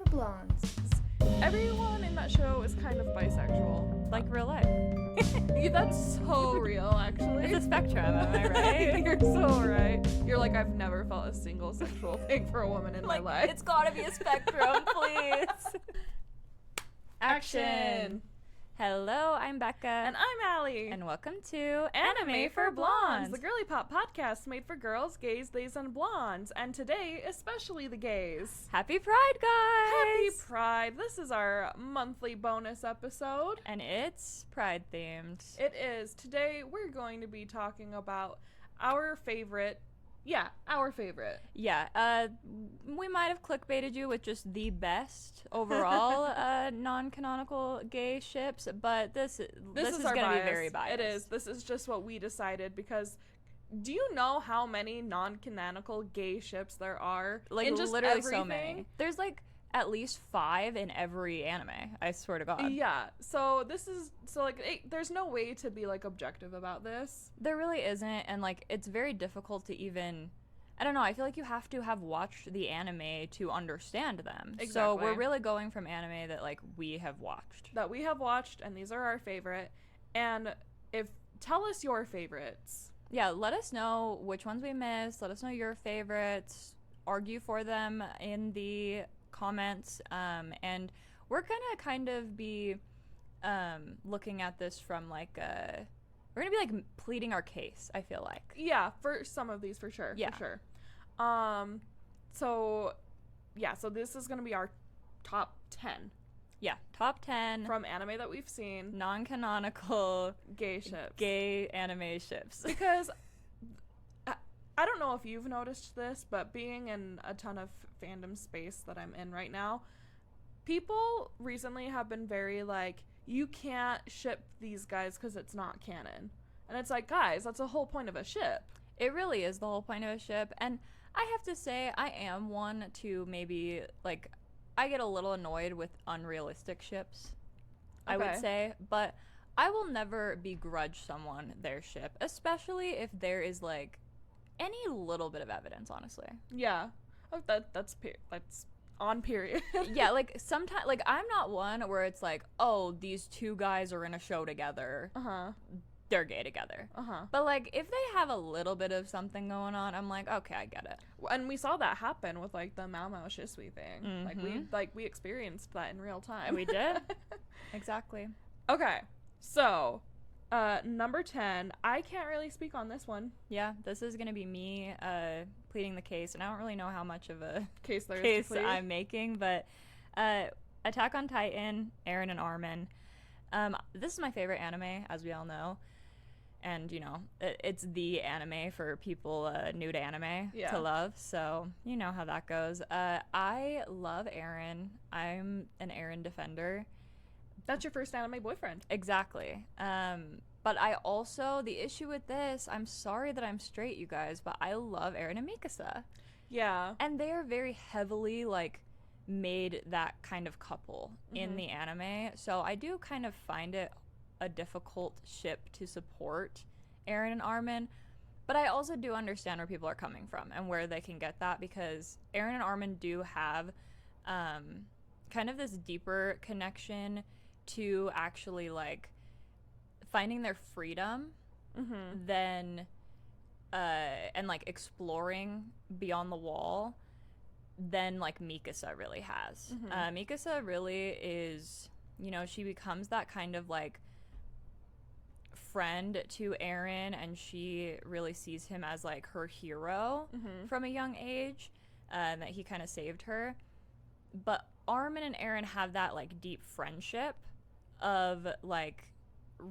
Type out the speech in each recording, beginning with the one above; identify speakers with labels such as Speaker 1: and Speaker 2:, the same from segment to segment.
Speaker 1: for Blondes.
Speaker 2: Everyone in that show is kind of bisexual.
Speaker 3: Like real life.
Speaker 2: Yeah, that's so real, actually.
Speaker 3: It's a spectrum, am I right?
Speaker 2: You're so right. You're like, I've never felt a single sexual thing for a woman in my life.
Speaker 3: It's gotta be a spectrum, please.
Speaker 2: Action.
Speaker 3: Hello, I'm Becca.
Speaker 2: And I'm Allie.
Speaker 3: And welcome to Anime for Blondes.
Speaker 2: The girly pop podcast made for girls, gays, theys, and blondes. And today, especially the gays.
Speaker 3: Happy Pride, guys!
Speaker 2: Happy Pride. This is our monthly bonus episode.
Speaker 3: And it's Pride themed.
Speaker 2: It is. Today, we're going to be talking about our favorite. Yeah, our favorite.
Speaker 3: Yeah, we might have clickbaited you with just the best overall non-canonical gay ships, but this is going to be very biased.
Speaker 2: It is. This is just what we decided because do you know how many non-canonical gay ships there are?
Speaker 3: Like,
Speaker 2: in just
Speaker 3: literally
Speaker 2: everything?
Speaker 3: So many. There's like at least 5 in every anime, I swear to God.
Speaker 2: Yeah, so this is, there's no way to be, like, objective about this.
Speaker 3: There really isn't, and, like, it's very difficult to even, I don't know, I feel like you have to have watched the anime to understand them.
Speaker 2: Exactly.
Speaker 3: So we're really going from anime that, like, we have watched.
Speaker 2: And these are our favorite, and tell us your favorites.
Speaker 3: Yeah, let us know which ones we missed, let us know your favorites, argue for them in the comments, and we're gonna kind of be looking at this from like we're gonna be like pleading our case, I feel like.
Speaker 2: Yeah, for some of these for sure.
Speaker 3: Yeah.
Speaker 2: For sure. So this is gonna be our top 10.
Speaker 3: Yeah, top 10
Speaker 2: from anime that we've seen,
Speaker 3: non-canonical
Speaker 2: gay ships,
Speaker 3: gay anime ships.
Speaker 2: Because I don't know if you've noticed this, but being in a ton of fandom space that I'm in right now, people recently have been very like, you can't ship these guys because it's not canon. And it's like, guys, that's the whole point of a ship.
Speaker 3: It really is the whole point of a ship. And I have to say, I am one to maybe, like, I get a little annoyed with unrealistic ships, I would say. But I will never begrudge someone their ship, especially if there is, like, any little bit of evidence, honestly.
Speaker 2: Yeah. Oh, that's on period.
Speaker 3: Yeah, like, sometimes, like, I'm not one where it's like, oh, these two guys are in a show together.
Speaker 2: Uh-huh.
Speaker 3: They're gay together.
Speaker 2: Uh-huh.
Speaker 3: But, like, if they have a little bit of something going on, I'm like, okay, I get it.
Speaker 2: And we saw that happen with, like, the Maomao Shisui thing.
Speaker 3: Mm-hmm.
Speaker 2: We experienced that in real time.
Speaker 3: And we did. Exactly.
Speaker 2: Okay. So, number 10, I can't really speak on this one.
Speaker 3: Yeah, this is going to be me pleading the case, and I don't really know how much of a
Speaker 2: case
Speaker 3: I'm making, but Attack on Titan, Eren and Armin. This is my favorite anime, as we all know. And, you know, it's the anime for people new to anime to love, so you know how that goes. I love Eren. I'm an Eren defender.
Speaker 2: That's your first anime boyfriend.
Speaker 3: Exactly. But I also, the issue with this, I'm sorry that I'm straight, you guys, but I love Eren and Mikasa.
Speaker 2: Yeah.
Speaker 3: And they are very heavily, like, made that kind of couple in the anime. So I do kind of find it a difficult ship to support, Eren and Armin. But I also do understand where people are coming from and where they can get that, because Eren and Armin do have kind of this deeper connection to actually, like, finding their freedom than and, like, exploring beyond the wall than, like, Mikasa really has. Mikasa really is, you know, she becomes that kind of, like, friend to Eren, and she really sees him as, like, her hero from a young age, that he kind of saved her. But Armin and Eren have that, like, deep friendship of, like,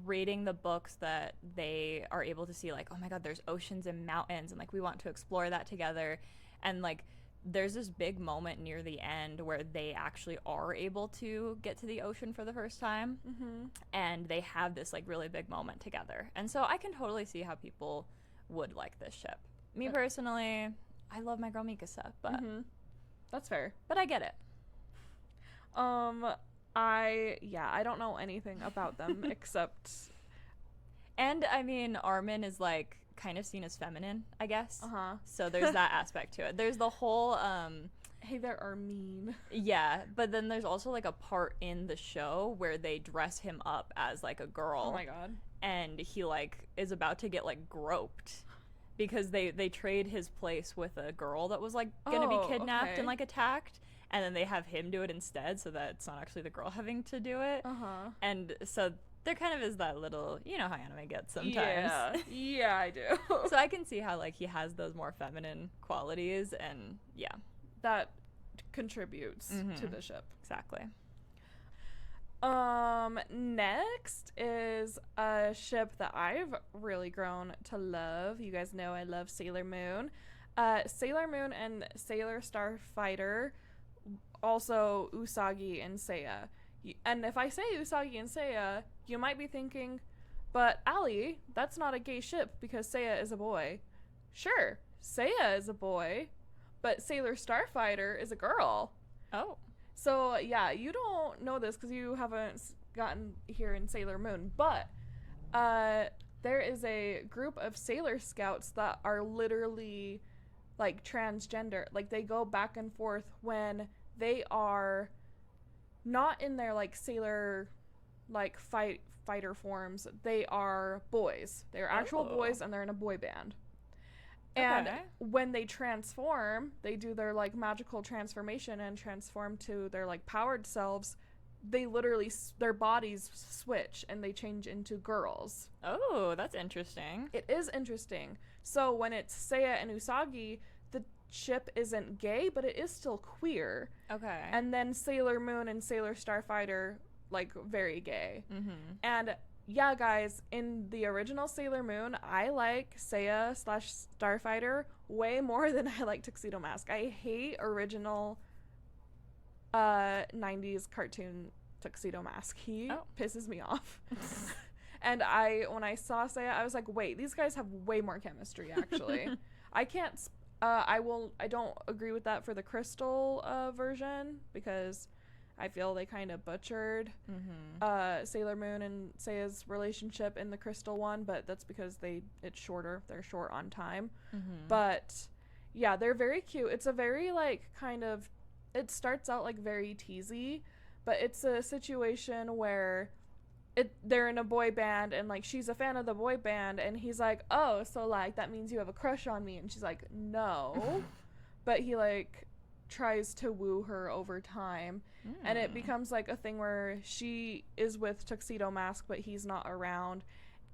Speaker 3: reading the books that they are able to see, like, oh my god, there's oceans and mountains, and, like, we want to explore that together. And, like, there's this big moment near the end where they actually are able to get to the ocean for the first time, and they have this, like, really big moment together. And so I can totally see how people would like this ship. Me personally, I love my girl Mikasa, but
Speaker 2: that's fair.
Speaker 3: But I get it.
Speaker 2: I don't know anything about them except,
Speaker 3: and I mean, Armin is, like, kind of seen as feminine, I guess.
Speaker 2: Uh-huh.
Speaker 3: So there's that aspect to it. There's the whole
Speaker 2: Hey, there are mean.
Speaker 3: Yeah, but then there's also like a part in the show where they dress him up as like a girl.
Speaker 2: Oh my god.
Speaker 3: And he like is about to get like groped because they trade his place with a girl that was like gonna be kidnapped and like attacked, and then they have him do it instead so that it's not actually the girl having to do it. And so there kind of is that little, you know how anime gets sometimes.
Speaker 2: Yeah, I do.
Speaker 3: So I can see how like he has those more feminine qualities, and yeah,
Speaker 2: that contributes to the ship.
Speaker 3: Exactly.
Speaker 2: Next is a ship that I've really grown to love. You guys know I love Sailor Moon. Sailor Moon and Sailor Starfighter, also Usagi and Seiya. And if I say Usagi and Seiya, you might be thinking, but Allie, that's not a gay ship because Seiya is a boy. Sure, Seiya is a boy, but Sailor Starfighter is a girl.
Speaker 3: Oh.
Speaker 2: So, yeah, you don't know this because you haven't gotten here in Sailor Moon, but there is a group of Sailor Scouts that are literally, like, transgender. Like, they go back and forth when they are not in their, like, sailor, like, fighter forms. They are boys. They're actual boys, and they're in a boy band. And when they transform, they do their, like, magical transformation and transform to their, like, powered selves. They literally, their bodies switch and they change into girls.
Speaker 3: Oh, that's interesting.
Speaker 2: It is interesting. So when it's Seiya and Usagi, the ship isn't gay, but it is still queer.
Speaker 3: Okay.
Speaker 2: And then Sailor Moon and Sailor Starfighter, like, very gay. And yeah, guys, in the original Sailor Moon, I like Seiya / Starfighter way more than I like Tuxedo Mask. I hate original 90s cartoon Tuxedo Mask. He pisses me off. And when I saw Seiya, I was like, wait, these guys have way more chemistry, actually. I can't, I don't agree with that for the Crystal version, because I feel they kind of butchered Sailor Moon and Seiya's relationship in the Crystal one, but that's because it's shorter. They're short on time. But yeah, they're very cute. It's a very, like, kind of, it starts out like very teasy, but it's a situation where they're in a boy band and, like, she's a fan of the boy band and he's like, oh, so, like, that means you have a crush on me, and she's like, no. But he, like, tries to woo her over time, and it becomes like a thing where she is with Tuxedo Mask but he's not around,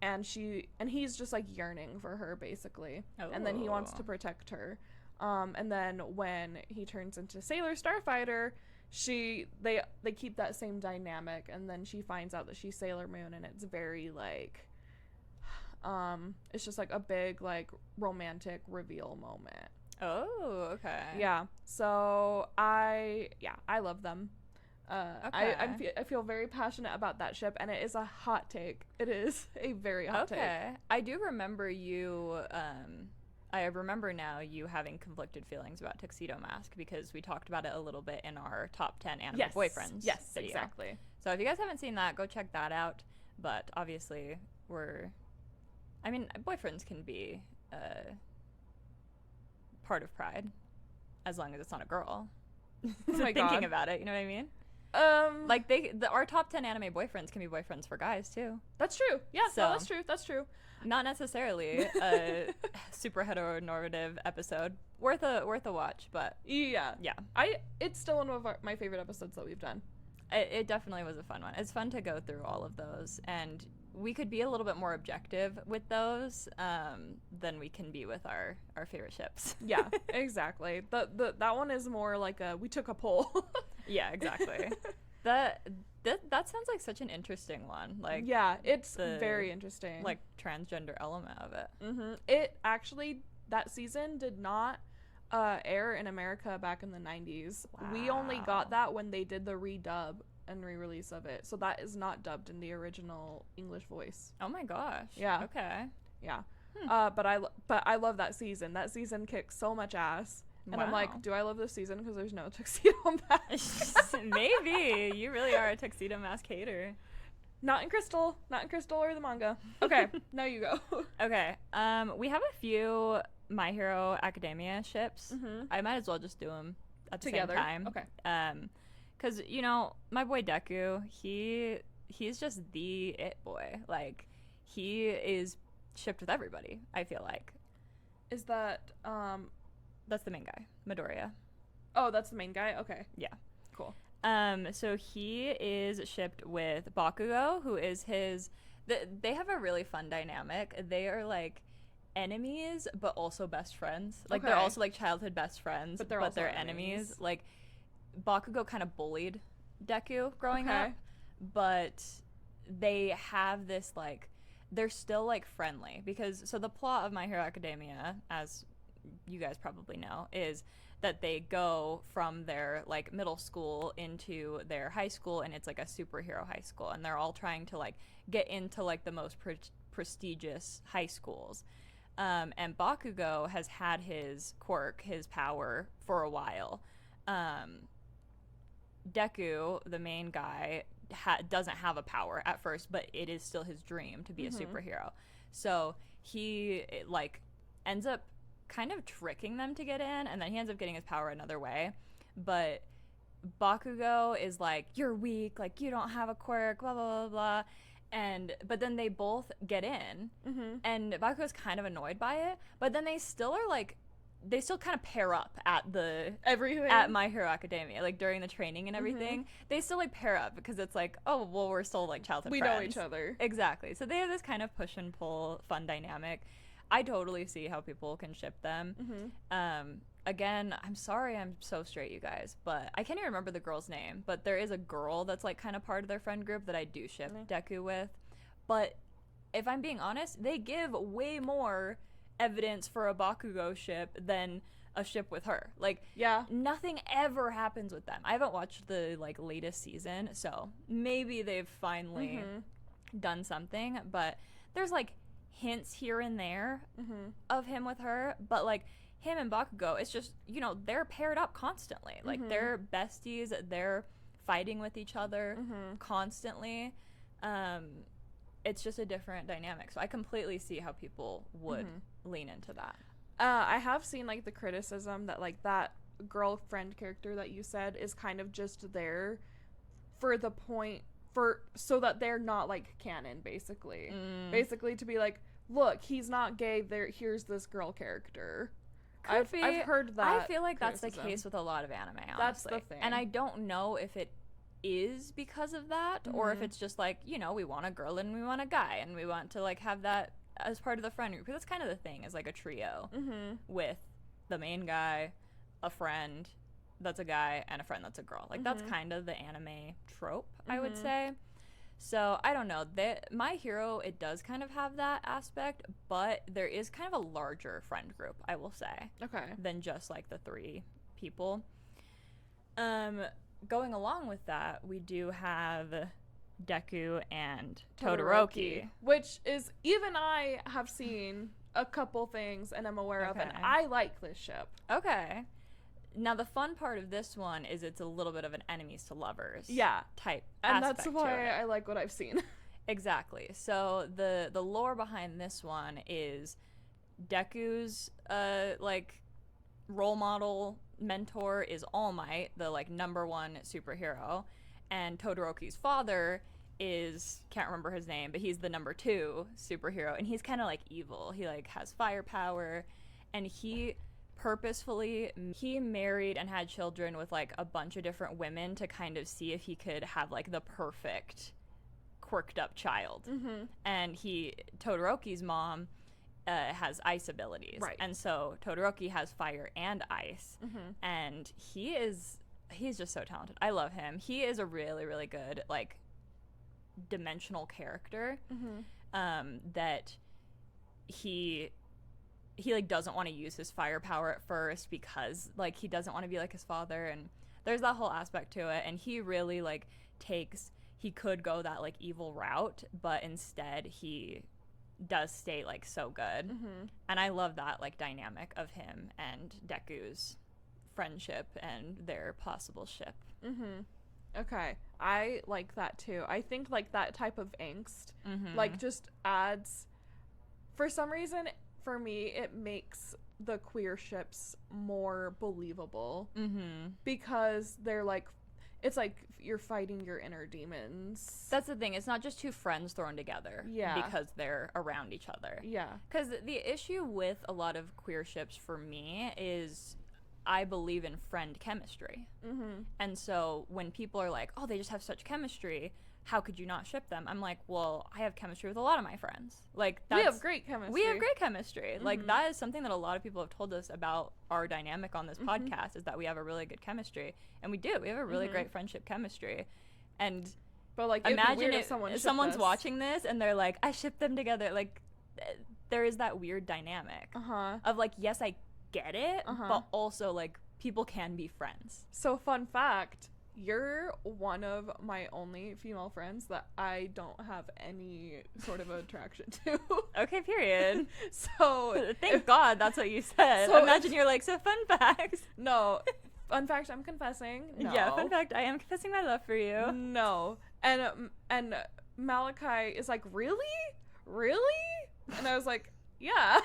Speaker 2: and he's just, like, yearning for her, basically. And then he wants to protect her, and then when he turns into Sailor Starfighter, they keep that same dynamic, and then she finds out that she's Sailor Moon, and it's very, like, it's just, like, a big, like, romantic reveal moment.
Speaker 3: Oh, okay.
Speaker 2: Yeah. So I love them. I feel very passionate about that ship, and it is a hot take. It is a very hot take.
Speaker 3: Okay. I do remember you I remember now you having conflicted feelings about Tuxedo Mask, because we talked about it a little bit in our top 10 anime boyfriends video.
Speaker 2: Exactly.
Speaker 3: So if you guys haven't seen that, go check that out. But obviously boyfriends can be part of Pride, as long as it's not a girl.
Speaker 2: Oh my
Speaker 3: Thinking
Speaker 2: God.
Speaker 3: about it, you know what I mean? Like our top 10 anime boyfriends can be boyfriends for guys too.
Speaker 2: That's true. Yeah, no, that's true.
Speaker 3: Not necessarily a super heteronormative episode. Worth a watch, but
Speaker 2: yeah. It's still one of my favorite episodes that we've done.
Speaker 3: It definitely was a fun one. It's fun to go through all of those, and we could be a little bit more objective with those than we can be with our favorite ships.
Speaker 2: Yeah, exactly. That one is more like we took a poll.
Speaker 3: Yeah, exactly. That sounds like such an interesting one. Like,
Speaker 2: yeah, it's very interesting.
Speaker 3: Like, transgender element of it.
Speaker 2: It actually, that season did not air in America back in the 90s. Wow. We only got that when they did the redub and re-release of it, so that is not dubbed in the original English voice.
Speaker 3: Oh my gosh.
Speaker 2: Yeah.
Speaker 3: Okay.
Speaker 2: Yeah. But I love that season. That season kicked so much ass. And I'm like, do I love this season because there's no Tuxedo Mask?
Speaker 3: Maybe. You really are a Tuxedo Mask hater.
Speaker 2: Not in Crystal or the manga. Okay, now you go.
Speaker 3: Okay. We have a few My Hero Academia ships. I might as well just do them. at the
Speaker 2: together.
Speaker 3: same time.
Speaker 2: Okay.
Speaker 3: Because my boy Deku, he's just the it boy. Like, he is shipped with everybody, I feel like.
Speaker 2: Is that
Speaker 3: That's the main guy, Midoriya.
Speaker 2: Oh, that's the main guy. Okay.
Speaker 3: Yeah.
Speaker 2: Cool.
Speaker 3: So he is shipped with Bakugo, who is his. They have a really fun dynamic. They are like enemies, but also best friends. Like, they're
Speaker 2: Okay.
Speaker 3: also like childhood best friends,
Speaker 2: But they're enemies.
Speaker 3: Like, Bakugo kind of bullied Deku growing
Speaker 2: Okay.
Speaker 3: up, but they have this like, they're still like friendly, because so the plot of My Hero Academia, as you guys probably know, is that they go from their like middle school into their high school, and it's like a superhero high school, and they're all trying to like get into like the most prestigious high schools. And Bakugo has had his quirk, his power, for a while. Deku, the main guy, doesn't have a power at first, but it is still his dream to be a superhero. So he like ends up kind of tricking them to get in, and then he ends up getting his power another way. But Bakugo is like, you're weak, like, you don't have a quirk, blah blah blah blah. But then they both get in, and Bakugo's kind of annoyed by it, but then they still kind of pair up at My Hero Academia, like during the training and everything. They still like pair up, because it's like, oh well, we're still like childhood friends.
Speaker 2: We know each other.
Speaker 3: Exactly. So they have this kind of push and pull fun dynamic. I totally see how people can ship them. Again, I'm sorry I'm so straight, you guys, but I can't even remember the girl's name, but there is a girl that's like kind of part of their friend group that I do ship Deku with. But if I'm being honest, they give way more evidence for a Bakugo ship than a ship with her. Like,
Speaker 2: yeah,
Speaker 3: nothing ever happens with them. I haven't watched the like latest season, so maybe they've finally done something, but there's like hints here and there of him with her, but like him and Bakugo, it's just, they're paired up constantly. Like, they're besties, they're fighting with each other constantly. It's just a different dynamic. So I completely see how people would lean into that.
Speaker 2: I have seen like the criticism that like that girlfriend character that you said is kind of just there for the point so that they're not like canon, basically. Basically to be like, look, he's not gay, here's this girl character. I've heard that.
Speaker 3: I feel like that's the case with a lot of anime, honestly.
Speaker 2: That's the thing.
Speaker 3: And I don't know if it is because of that, or if it's just like, we want a girl and we want a guy, and we want to like have that as part of the friend group. Because that's kind of the thing, is like a trio with the main guy, a friend that's a guy, and a friend that's a girl. Like, that's kind of the anime trope, I would say. So, I don't know. My Hero, it does kind of have that aspect, but there is kind of a larger friend group, I will say.
Speaker 2: Okay.
Speaker 3: Than just, like, the 3 people. Going along with that, we do have Deku and Todoroki.
Speaker 2: Which is, even I have seen a couple things and I'm aware of, and I like this ship.
Speaker 3: Okay. Now, the fun part of this one is it's a little bit of an enemies to lovers type
Speaker 2: and
Speaker 3: aspect
Speaker 2: that's why I like what I've seen.
Speaker 3: Exactly. So the lore behind this one is Deku's like role model mentor is All Might, the like #1 superhero, and Todoroki's father is, can't remember his name, but he's the #2 superhero, and he's kind of like evil. He like has firepower, and he married and had children with like a bunch of different women to kind of see if he could have like the perfect quirked up child. And Todoroki's mom has ice abilities,
Speaker 2: right? And
Speaker 3: so Todoroki has fire and ice, and he's just so talented. I love him. He is a really, really good like dimensional character. That he like doesn't want to use his firepower at first because like he doesn't want to be like his father, and there's that whole aspect to it. And he really like he could go that like evil route, but instead he does stay like so good. And I love that like dynamic of him and Deku's friendship and their possible ship.
Speaker 2: Okay, I like that too. I think like that type of angst like just adds, for some reason, for me, it makes the queer ships more believable
Speaker 3: Mm-hmm.
Speaker 2: because they're like, it's like you're fighting your inner demons.
Speaker 3: That's the thing. It's not just two friends thrown together.
Speaker 2: Yeah.
Speaker 3: Because they're around each other.
Speaker 2: Yeah.
Speaker 3: Because the issue with a lot of queer ships for me is I believe in friend chemistry.
Speaker 2: Mm-hmm.
Speaker 3: And so when people are like, oh, they just have such chemistry, how could you not ship them? I'm like, well, I have chemistry with a lot of my friends. Like,
Speaker 2: We have great chemistry.
Speaker 3: We have great chemistry.
Speaker 2: Mm-hmm.
Speaker 3: Like, that is something that a lot of people have told us about our dynamic on this
Speaker 2: Mm-hmm.
Speaker 3: podcast, is that we have a really good chemistry. And we do. We have a really
Speaker 2: Mm-hmm.
Speaker 3: great friendship chemistry. And
Speaker 2: But like, it'd be
Speaker 3: imagine
Speaker 2: weird if
Speaker 3: if
Speaker 2: someone's
Speaker 3: someone's watching this and they're like, I ship them together. Like, there is that weird dynamic
Speaker 2: Uh-huh.
Speaker 3: of like, yes, I get it,
Speaker 2: Uh-huh.
Speaker 3: but also like people can be friends.
Speaker 2: So fun fact, you're one of my only female friends that I don't have any sort of attraction to.
Speaker 3: Okay, period.
Speaker 2: So
Speaker 3: Thank God that's what you said.
Speaker 2: So
Speaker 3: Imagine you're like, so fun facts.
Speaker 2: no, fun fact, I'm confessing. No.
Speaker 3: Yeah, fun fact, I am confessing my love for you.
Speaker 2: No. And Malachi is like, really? And I was like, yeah.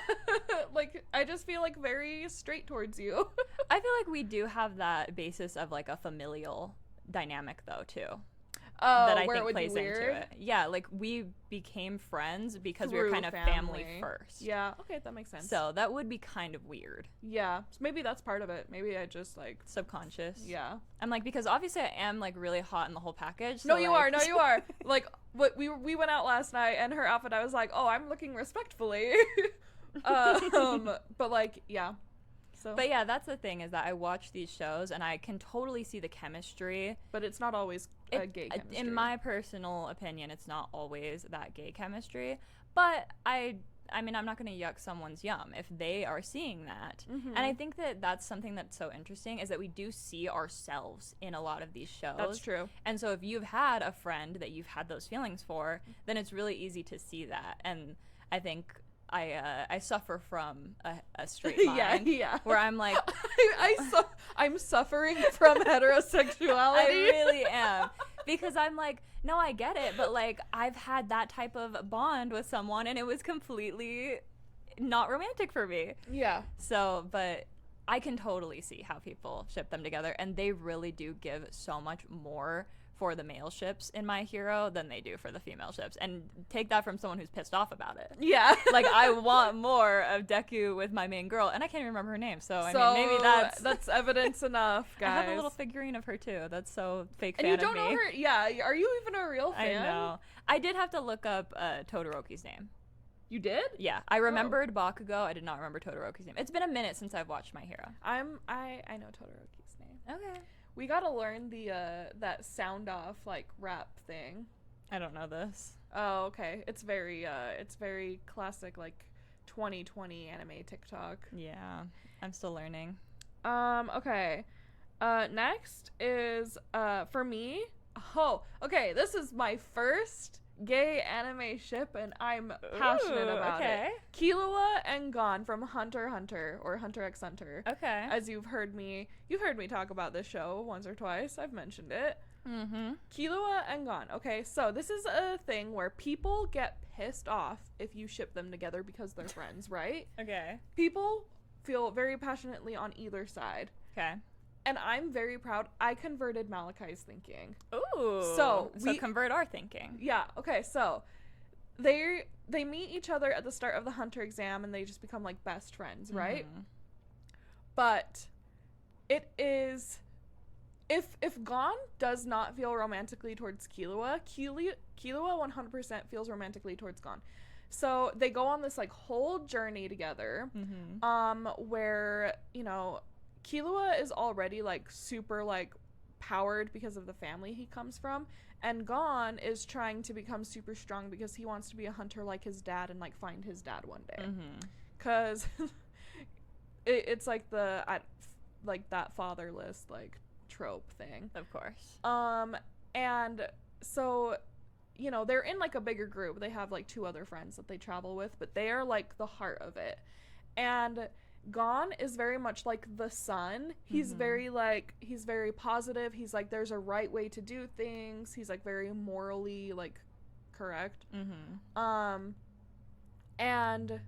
Speaker 2: Like, I just feel like very straight towards you.
Speaker 3: I feel like we do have that basis of like a familial dynamic though too.
Speaker 2: Oh,
Speaker 3: That I
Speaker 2: where
Speaker 3: think
Speaker 2: it would
Speaker 3: plays
Speaker 2: be weird.
Speaker 3: into it. Yeah, like we became friends because we were
Speaker 2: Through
Speaker 3: kind of family first.
Speaker 2: Yeah, okay, that makes sense.
Speaker 3: So that would be kind of weird.
Speaker 2: Yeah, so maybe that's part of it. Maybe I just like,
Speaker 3: Subconscious.
Speaker 2: yeah.
Speaker 3: I'm like, because obviously I am like really hot in the whole package. So
Speaker 2: No, you
Speaker 3: like-
Speaker 2: are. Like, what we went out last night, and her outfit, I was like, oh, I'm looking respectfully. But like, yeah. So,
Speaker 3: But yeah, that's the thing, is that I watch these shows and I can totally see the chemistry.
Speaker 2: but it's not always gay chemistry.
Speaker 3: In my personal opinion, it's not always that gay chemistry. But I mean, I'm not going to yuck someone's yum if they are seeing that.
Speaker 2: Mhm.
Speaker 3: And I think that that's something that's so interesting, is that we do see ourselves in a lot of these shows.
Speaker 2: That's true.
Speaker 3: And so if you've had a friend that you've had those feelings for, then it's really easy to see that. And I think I suffer from a straight mind.
Speaker 2: yeah.
Speaker 3: Where I'm like,
Speaker 2: I'm suffering from heterosexuality.
Speaker 3: I really am. Because I'm like, no, I get it, but like I've had that type of bond with someone and it was completely not romantic for me.
Speaker 2: Yeah.
Speaker 3: So, but I can totally see how people ship them together, and they really do give so much more for the male ships in My Hero than they do for the female ships. And take that from someone who's pissed off about it.
Speaker 2: Yeah.
Speaker 3: Like, I want more of Deku with my main girl, and I can't even remember her name, so I mean, maybe that's
Speaker 2: evidence enough, guys.
Speaker 3: I have a little figurine of her too. That's so fake
Speaker 2: And
Speaker 3: fan
Speaker 2: you don't
Speaker 3: of me.
Speaker 2: know her? Yeah. Are you even a real
Speaker 3: I
Speaker 2: fan?
Speaker 3: know. I did have to look up Todoroki's name.
Speaker 2: You did?
Speaker 3: Yeah, I remembered Bakugo. I did not remember Todoroki's name. It's been a minute since I've watched My Hero.
Speaker 2: I know Todoroki's name.
Speaker 3: Okay.
Speaker 2: We gotta learn the that sound off like rap thing.
Speaker 3: I don't know this.
Speaker 2: Oh, okay. It's very classic like 2020 anime TikTok.
Speaker 3: Yeah, I'm still learning.
Speaker 2: Okay. Next is for me. Oh, okay. This is my first gay anime ship, and I'm passionate about it. Killua and Gon from Hunter x Hunter or Hunter x Hunter.
Speaker 3: Okay.
Speaker 2: As you've heard me talk about this show once or twice. I've mentioned it.
Speaker 3: Mm-hmm.
Speaker 2: Killua and Gon. Okay, so this is a thing where people get pissed off if you ship them together because they're friends, right?
Speaker 3: Okay.
Speaker 2: People feel very passionately on either side.
Speaker 3: Okay.
Speaker 2: And I'm very proud. I converted Malachi's thinking.
Speaker 3: Ooh.
Speaker 2: So
Speaker 3: convert our thinking.
Speaker 2: Yeah, okay, so they meet each other at the start of the Hunter exam and they just become like best friends, right?
Speaker 3: Mhm.
Speaker 2: But it is if Gon does not feel romantically towards Killua 100% feels romantically towards Gon. So they go on this like whole journey together, where, you know, Killua is already like super like powered because of the family he comes from, and Gon is trying to become super strong because he wants to be a hunter like his dad and like find his dad one day. Cause it's like like that fatherless like trope thing.
Speaker 3: Of course.
Speaker 2: And so, you know, they're in like a bigger group. They have like 2 other friends that they travel with, but they are like the heart of it. And Gon is very much like the son. He's very positive. He's like, there's a right way to do things. He's like very morally like correct. And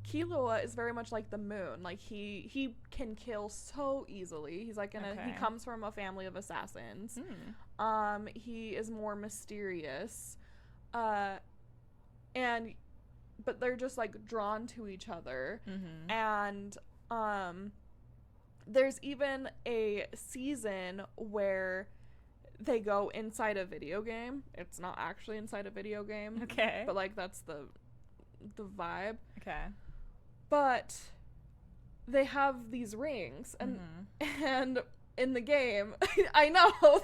Speaker 2: Killua is very much like the moon. Like he can kill so easily. He's like he comes from a family of assassins. He is more mysterious. And but they're just like drawn to each other. And there's even a season where they go inside a video game. It's not actually inside a video game.
Speaker 3: Okay.
Speaker 2: But like that's the vibe.
Speaker 3: Okay.
Speaker 2: But they have these rings and in the game, I know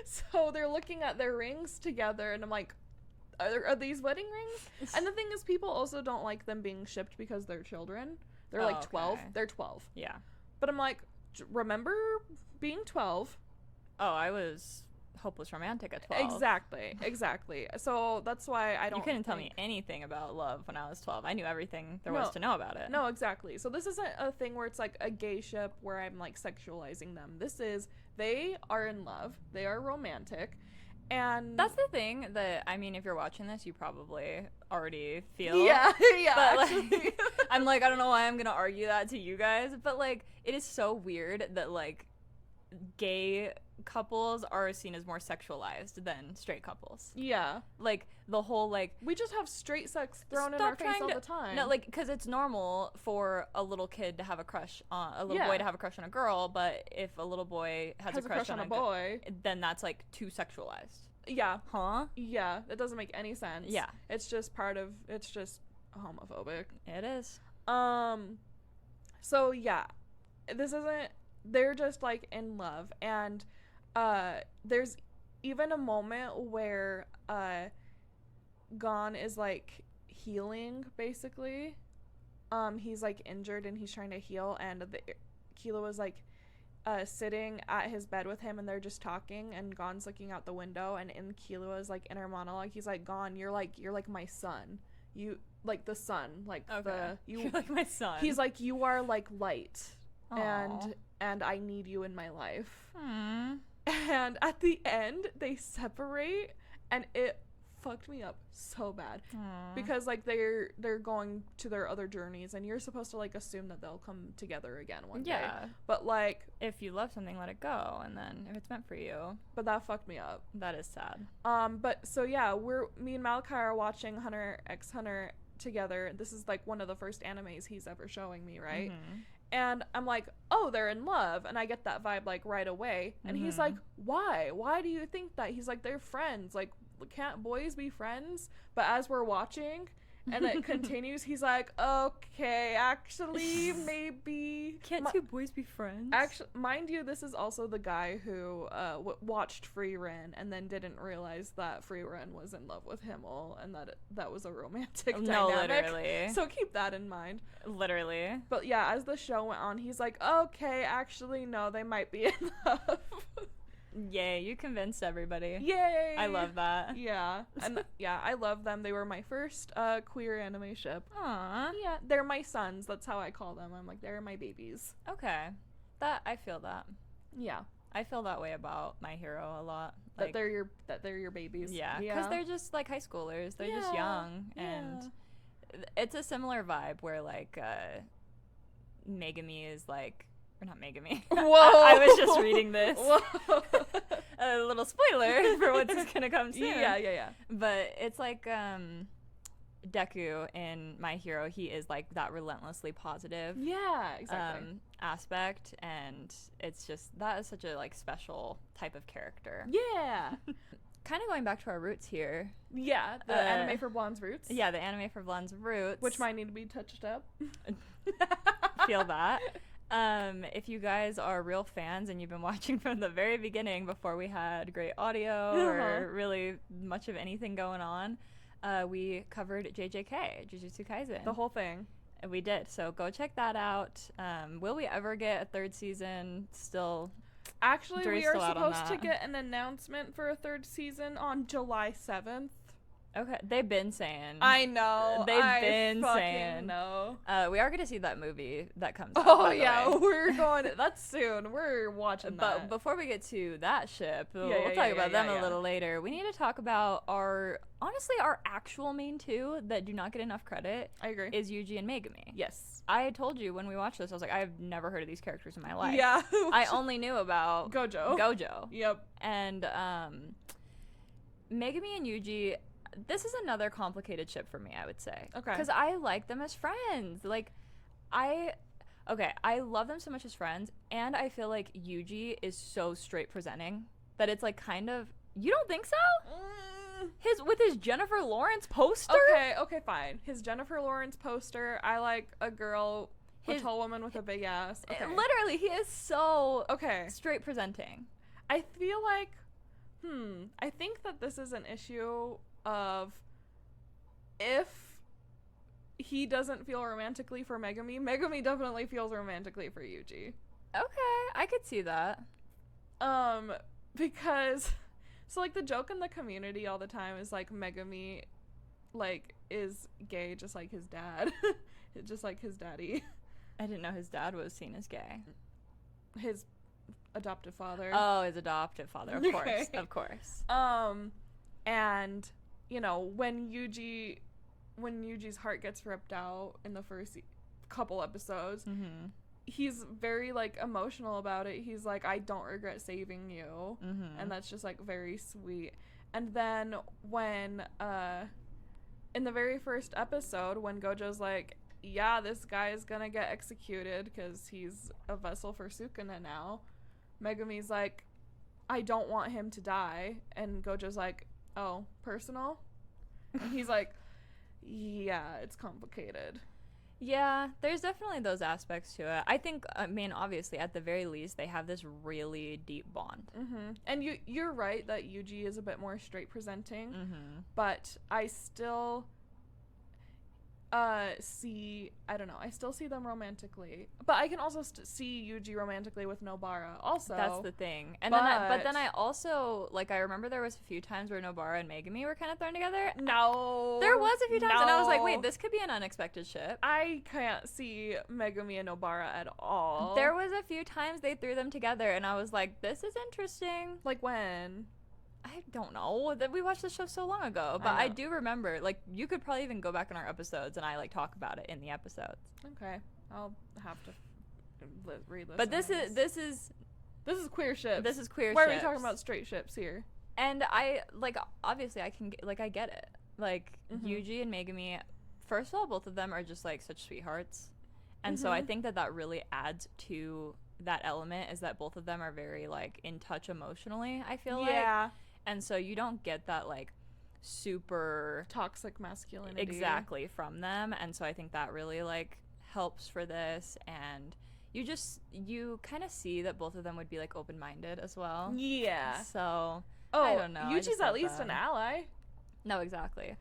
Speaker 2: so they're looking at their rings together and I'm like, are these wedding rings? And the thing is, people also don't like them being shipped because they're children. They're like 12. They're 12.
Speaker 3: Yeah.
Speaker 2: But I'm like, remember being 12?
Speaker 3: Oh, I was hopeless romantic at 12.
Speaker 2: Exactly. So that's why I don't.
Speaker 3: You couldn't tell me anything about love when I was 12. I knew everything there was to know about it.
Speaker 2: No, exactly. So this isn't a thing where it's like a gay ship where I'm like sexualizing them. This is, they are in love. They are romantic. And
Speaker 3: that's the thing that, I mean, if you're watching this, you probably already feel.
Speaker 2: Yeah,
Speaker 3: but like, I'm like, I don't know why I'm gonna argue that to you guys, but like, it is so weird that like gay couples are seen as more sexualized than straight couples.
Speaker 2: Yeah.
Speaker 3: Like, the whole, like...
Speaker 2: We just have straight sex thrown in our face all the time.
Speaker 3: No, like, because it's normal for a little kid to have a crush on... A little boy to have a crush on a girl, but if a little boy has a crush on a boy... Then that's, like, too sexualized.
Speaker 2: Yeah.
Speaker 3: Huh?
Speaker 2: Yeah. That doesn't make any sense.
Speaker 3: Yeah.
Speaker 2: It's just it's just homophobic.
Speaker 3: It is.
Speaker 2: So, yeah. This isn't... They're just, like, in love, and... there's even a moment where Gon is like healing basically. He's like injured and he's trying to heal, and Killua was like sitting at his bed with him and they're just talking, and Gon's looking out the window, and in Killua's like inner monologue he's like, Gon, you're like my son. You like the sun, like
Speaker 3: you're like my son.
Speaker 2: He's like, you are like light.
Speaker 3: Aww.
Speaker 2: And I need you in my life.
Speaker 3: Aww.
Speaker 2: And at the end, they separate, and it fucked me up so bad.
Speaker 3: Aww.
Speaker 2: Because like they're going to their other journeys, and you're supposed to like assume that they'll come together again one day. But like,
Speaker 3: if you love something, let it go, and then if it's meant for you.
Speaker 2: But that fucked me up.
Speaker 3: That is sad.
Speaker 2: But so yeah, me and Malachi are watching Hunter x Hunter together. This is like one of the first animes he's ever showing me, right? And I'm like, oh, they're in love. And I get that vibe, like, right away. And he's like, why? Why do you think that? He's like, they're friends. Like, can't boys be friends? But as we're watching, and it continues, he's like, okay, actually, maybe.
Speaker 3: Can't two boys be friends?
Speaker 2: Actually, mind you, this is also the guy who watched Free Ren and then didn't realize that Free Ren was in love with Himmel, and that was a romantic dynamic.
Speaker 3: No, literally.
Speaker 2: So keep that in mind.
Speaker 3: Literally.
Speaker 2: But yeah, as the show went on, he's like, okay, actually, no, they might be in love.
Speaker 3: Yay, you convinced everybody.
Speaker 2: Yay!
Speaker 3: I love that.
Speaker 2: Yeah. And yeah, I love them. They were my first queer anime ship.
Speaker 3: Aww.
Speaker 2: Yeah, they're my sons. That's how I call them. I'm like, they're my babies.
Speaker 3: Okay. I feel that.
Speaker 2: Yeah.
Speaker 3: I feel that way about My Hero a lot.
Speaker 2: Like, that they're your babies.
Speaker 3: Yeah, because they're just like high schoolers. They're just young, and it's a similar vibe where like Megumi is like, or not Megumi.
Speaker 2: Whoa!
Speaker 3: I was just reading this.
Speaker 2: Whoa.
Speaker 3: A little spoiler for what's gonna come soon.
Speaker 2: Yeah.
Speaker 3: But it's like Deku in My Hero. He is like that relentlessly positive.
Speaker 2: Yeah, exactly.
Speaker 3: Aspect, and it's just, that is such a like special type of character.
Speaker 2: Yeah.
Speaker 3: Kind of going back to our roots here.
Speaker 2: Yeah, the anime for blonde's roots.
Speaker 3: Yeah, the anime for blonde's roots.
Speaker 2: Which might need to be touched up.
Speaker 3: Feel that. If you guys are real fans and you've been watching from the very beginning before we had great audio or really much of anything going on, we covered JJK, Jujutsu Kaisen.
Speaker 2: The whole thing.
Speaker 3: We did, so go check that out. Will we ever get a third season? Still...
Speaker 2: Actually, we are supposed to get an announcement for a third season on July 7th.
Speaker 3: Okay, they've been saying.
Speaker 2: I know.
Speaker 3: They've been saying.
Speaker 2: No.
Speaker 3: We are going to see that movie that comes out.
Speaker 2: Oh yeah, we're going. That's soon. We're watching that.
Speaker 3: But before we get to that ship, we'll talk about them a little later. We need to talk about our actual main two that do not get enough credit.
Speaker 2: I agree.
Speaker 3: Is Yuji and Megumi.
Speaker 2: Yes.
Speaker 3: I told you when we watched this, I was like, I've never heard of these characters in my life.
Speaker 2: Yeah.
Speaker 3: I only knew about
Speaker 2: Gojo. Yep.
Speaker 3: And Megumi and Yuji. This is another complicated ship for me, I would say.
Speaker 2: Okay.
Speaker 3: Because I like them as friends. Like, I love them so much as friends, and I feel like Yuji is so straight presenting that it's like kind of. You don't think so? With his Jennifer Lawrence poster.
Speaker 2: Okay, fine. His Jennifer Lawrence poster. I like a girl, a tall woman with a big ass. Okay.
Speaker 3: Literally, he is so straight presenting.
Speaker 2: I feel like, I think that this is an issue of if he doesn't feel romantically for Megumi definitely feels romantically for Yuji.
Speaker 3: Okay, I could see that.
Speaker 2: Because so like the joke in the community all the time is like Megumi like is gay just like his dad. Just like his daddy.
Speaker 3: I didn't know his dad was seen as gay.
Speaker 2: His adoptive father.
Speaker 3: Oh, his adoptive father, of course.
Speaker 2: And you know, when Yuji's heart gets ripped out in the first couple episodes, he's very like emotional about it. He's like, I don't regret saving you. And that's just like very sweet. And then when in the very first episode, when Gojo's like, yeah, this guy is gonna get executed because he's a vessel for Sukuna now, Megumi's like, I don't want him to die. And Gojo's like, oh, personal? And he's like, yeah, it's complicated.
Speaker 3: Yeah, there's definitely those aspects to it. I think, I mean, obviously, at the very least, they have this really deep bond.
Speaker 2: And you're right that Yuji is a bit more straight presenting, but I still I still see them romantically, but I can also see Yuji romantically with Nobara also.
Speaker 3: That's the thing. And then I also, like, I remember there was a few times where Nobara and Megumi were kind of thrown together.
Speaker 2: No.
Speaker 3: There was a few times, and I was like, wait, this could be an unexpected ship.
Speaker 2: I can't see Megumi and Nobara at all.
Speaker 3: There was a few times they threw them together, and I was like, this is interesting.
Speaker 2: Like when?
Speaker 3: I don't know. That we watched the show so long ago, but I do remember. Like, you could probably even go back in our episodes, and I like talk about it in the episodes.
Speaker 2: Okay, I'll have to re-listen.
Speaker 3: But this is
Speaker 2: queer ships.
Speaker 3: This is queer.
Speaker 2: Why
Speaker 3: ships.
Speaker 2: are we talking about straight ships here?
Speaker 3: And I like obviously I can like I get it. Like Yuji and Megumi. First of all, both of them are just like such sweethearts, and so I think that really adds to that element is that both of them are very like in touch emotionally. I feel like. And so you don't get that like super
Speaker 2: toxic masculinity
Speaker 3: exactly from them, and so I think that really like helps for this, and you kind of see that both of them would be like open-minded as well.
Speaker 2: Yeah.
Speaker 3: So I don't know.
Speaker 2: Yuji's at least an ally.
Speaker 3: No, exactly.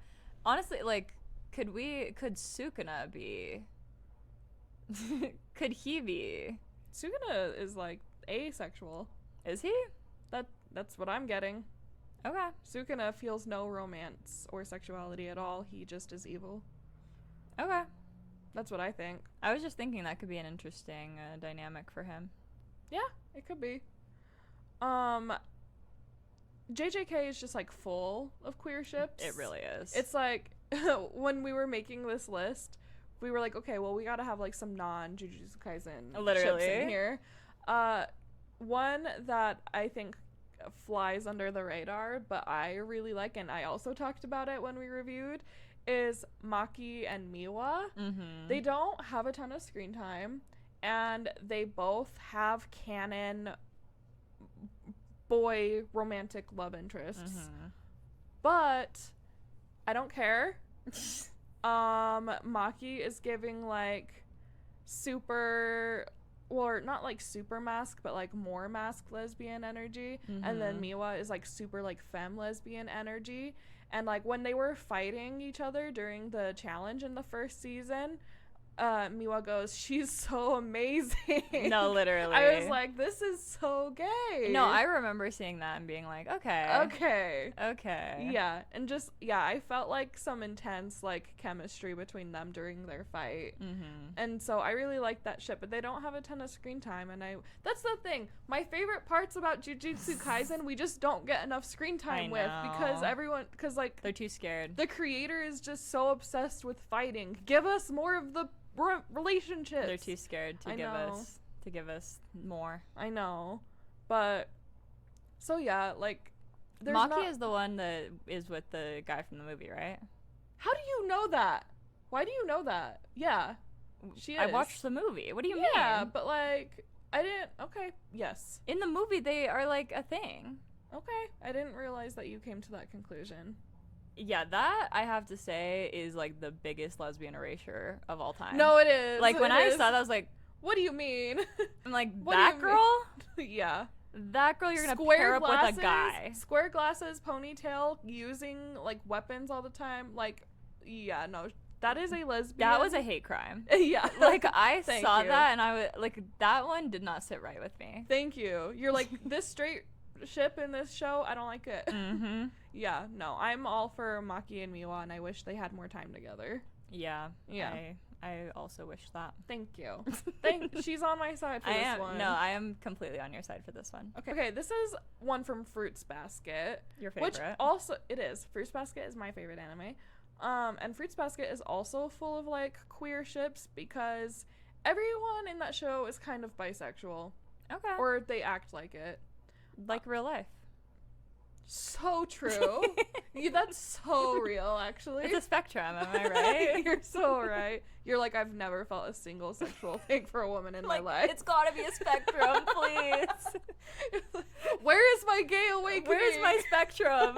Speaker 3: Honestly, like could Sukuna be could he be?
Speaker 2: Sukuna is like asexual.
Speaker 3: Is he?
Speaker 2: That's what I'm getting.
Speaker 3: Okay.
Speaker 2: Sukuna feels no romance or sexuality at all. He just is evil.
Speaker 3: Okay.
Speaker 2: That's what I think.
Speaker 3: I was just thinking that could be an interesting dynamic for him.
Speaker 2: Yeah, it could be. JJK is just like full of queer ships.
Speaker 3: It really is.
Speaker 2: It's like when we were making this list, we were like, okay, well, we gotta have like some non-Jujutsu Kaisen ships in here. One that I think flies under the radar, but I really like, and I also talked about it when we reviewed, is Maki and Miwa. They don't have a ton of screen time, and they both have canon boy romantic love interests. But I don't care. Maki is giving like super, or not like super mask, but like more mask lesbian energy, and then Miwa is like super like femme lesbian energy. And like when they were fighting each other during the challenge in the first season, Miwa goes, she's so amazing.
Speaker 3: No, literally.
Speaker 2: I was like, this is so gay.
Speaker 3: No, I remember seeing that and being like, okay.
Speaker 2: Yeah, and just, yeah, I felt like some intense, like, chemistry between them during their fight.
Speaker 3: Mm-hmm.
Speaker 2: And so I really like that ship, but they don't have a ton of screen time, and that's the thing. My favorite parts about Jujutsu Kaisen, we just don't get enough screen time with, because, like,
Speaker 3: they're too scared.
Speaker 2: The creator is just so obsessed with fighting. Give us more of the relationships.
Speaker 3: They're too scared to give us more.
Speaker 2: I know, but so yeah, like
Speaker 3: Maki is the one that is with the guy from the movie, right?
Speaker 2: How do you know that? Why do you know that? Yeah, she is.
Speaker 3: I watched the movie. What do you mean?
Speaker 2: Yeah, but like I didn't. Okay, yes.
Speaker 3: In the movie, they are like a thing.
Speaker 2: Okay, I didn't realize that you came to that conclusion.
Speaker 3: Yeah, that, I have to say, is, like, the biggest lesbian erasure of all time.
Speaker 2: No, it is.
Speaker 3: Like, when I saw that, I was like...
Speaker 2: What do you mean?
Speaker 3: I'm like, that girl?
Speaker 2: Yeah.
Speaker 3: That girl you're gonna pair up with a guy.
Speaker 2: Square glasses, ponytail, using, like, weapons all the time. Like, yeah, no. That is a lesbian.
Speaker 3: That was a hate crime.
Speaker 2: Yeah.
Speaker 3: Like, I saw that, and I was... Like, that one did not sit right with me.
Speaker 2: Thank you. You're like, this straight... ship in this show, I don't like it.
Speaker 3: Mm-hmm.
Speaker 2: Yeah, no, I'm all for Maki and Miwa, and I wish they had more time together.
Speaker 3: Yeah. I also wish that.
Speaker 2: Thank you. She's on my side for this one.
Speaker 3: No, I am completely on your side for this one.
Speaker 2: Okay, this is one from Fruits Basket.
Speaker 3: Your favorite?
Speaker 2: Which also, it is. Fruits Basket is my favorite anime. And Fruits Basket is also full of, like, queer ships because everyone in that show is kind of bisexual.
Speaker 3: Okay.
Speaker 2: Or they act like it.
Speaker 3: Like real life.
Speaker 2: So true. That's so real, actually.
Speaker 3: It's a spectrum, am I right?
Speaker 2: You're so right. You're like, I've never felt a single sexual thing for a woman in my life.
Speaker 3: It's gotta be a spectrum, please.
Speaker 2: Where is my gay awakening?
Speaker 3: Where is my spectrum?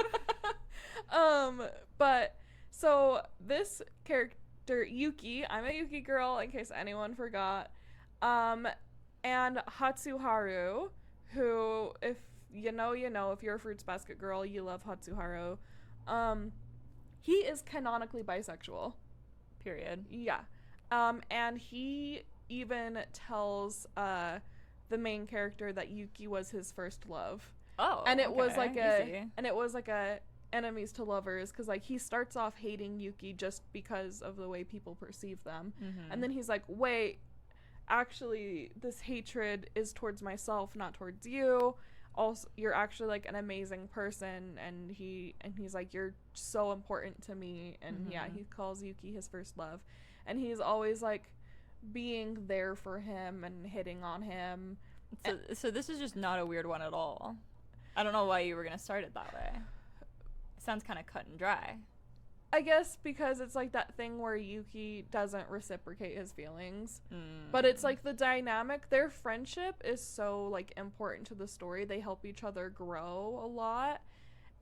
Speaker 2: But, so, this character, Yuki, I'm a Yuki girl, in case anyone forgot, and Hatsuharu, who, if you know, if you're a Fruits Basket girl, you love Hatsuharu. He is canonically bisexual.
Speaker 3: Period.
Speaker 2: Yeah. And he even tells the main character that Yuki was his first love.
Speaker 3: Oh.
Speaker 2: And it was like a enemies to lovers, because like he starts off hating Yuki just because of the way people perceive them.
Speaker 3: Mm-hmm.
Speaker 2: And then he's like, wait, actually this hatred is towards myself, not towards you. Also, you're actually like an amazing person, and he's like, you're so important to me. And
Speaker 3: mm-hmm.
Speaker 2: yeah, he calls Yuki his first love, and he's always like being there for him and hitting on him.
Speaker 3: So this is just not a weird one at all. I don't know why you were gonna start it that way. It sounds kind of cut and dry.
Speaker 2: I guess because it's like that thing where Yuki doesn't reciprocate his feelings. But it's like the dynamic, their friendship is so like important to the story. They help each other grow a lot.